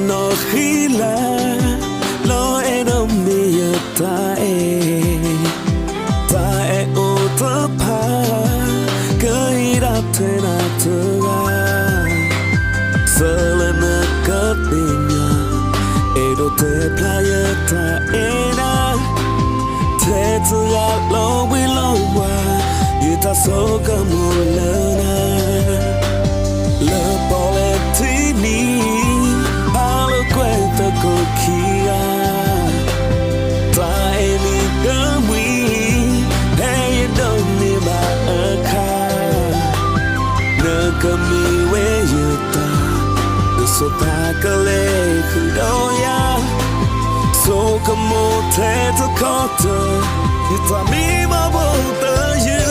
no hila lo eno me ta e o ta pa kaira tena tuga solana kapinya edo te playa ta ena te tuga lo we lo wa ita so kamulana le poletini alo kwenta kokia ta eni kamwi hey don't need my aka na kami we yuta so ta kale kudoya so kamo te to kota ita mi ma bota you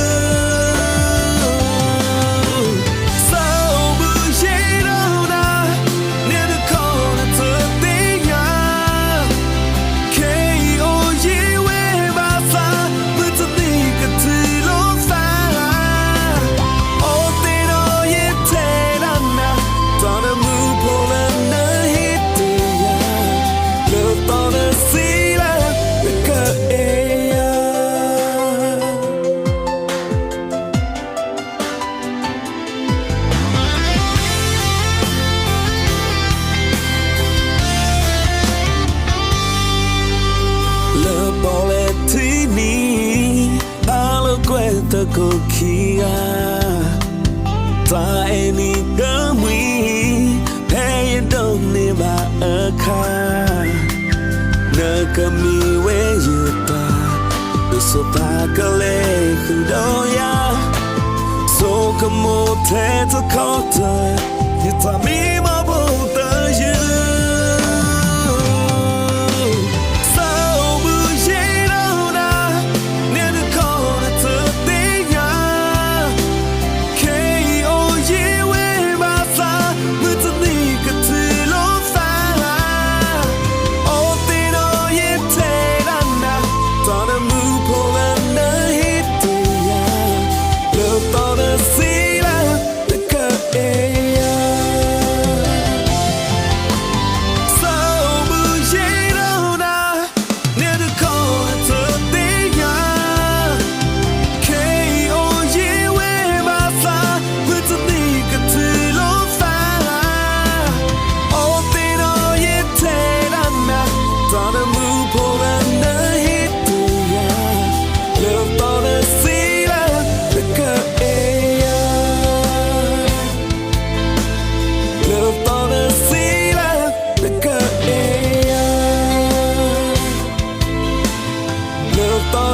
kokia ta eni kamwi hey don't need my aka na kami we yuta so ta kale kudoya so kamo te to kota ita mi ma bota you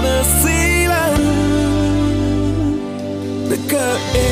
on a ceiling, the curtain.